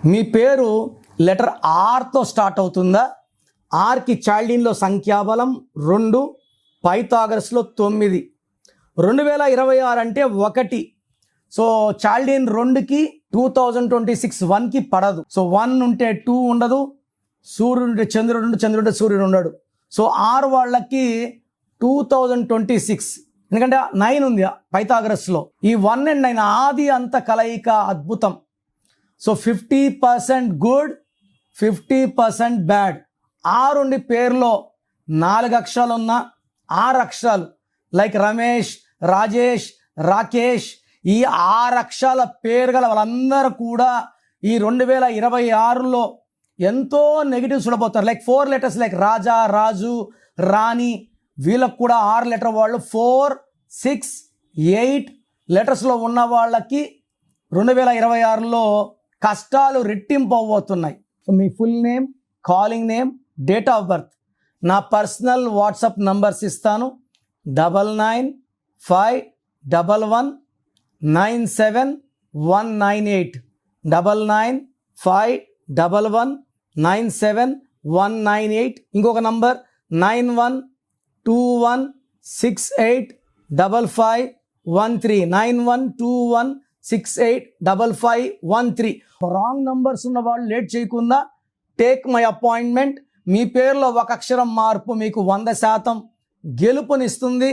మీ పేరు letter ఆర్తో start అవుతుందా? ఆర్కి చాల్డీన్లో సంఖ్యాబలం 2, పైథాగరస్లో 9. 2026 అంటే 1. సో చాల్డీన్ 2కి 2026 1కి పడదు. సో 1 ఉంటే 2 ఉండదు, సూర్యుడు ఉంటే చంద్రుడు ఉండు, చంద్రుడు ఉంటే సూర్యుడు ఉండడు. సో ఆర్ వాళ్ళకి 2026, ఎందుకంటే 9 ఉంది పైథాగరస్లో. ఈ 1 and 9 ఆది అంత కలయిక అద్భుతం. So 50% good, 50% bad. ఆరుండి పేరులో 4 అక్షరాలు ఉన్న 6 అక్షరాలు లైక్ రమేష్, రాజేష్, రాకేష్, ఈ 6 అక్షరాల పేరు గల వాళ్ళందరూ కూడా ఈ 2026లో ఎంతో నెగిటివ్ చూడబోతారు. లైక్ 4 letters లైక్ రాజా, రాజు, రాణి, వీళ్ళకు కూడా 6 letter వాళ్ళు 4, 6, 8 letters ఉన్న వాళ్ళకి 2026లో కష్టాలు రెట్టింపు అవబోతున్నాయి. సో మీ full name, calling name, date of birth, నా పర్సనల్ వాట్సాప్ నంబర్స్ ఇస్తాను. 9951197198, 9951197198. ఇంకొక నంబర్ 9121685513, 9121685513. రాంగ్ నంబర్స్ ఉన్న వాళ్ళు లేట్ చేయకుండా టేక్ మై అపాయింట్మెంట్. మీ పేరులో 1 అక్షరం మార్పు మీకు 100% గెలుపునిస్తుంది.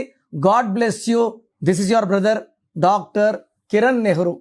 God bless you. This is your brother doctor Kiran Nehru.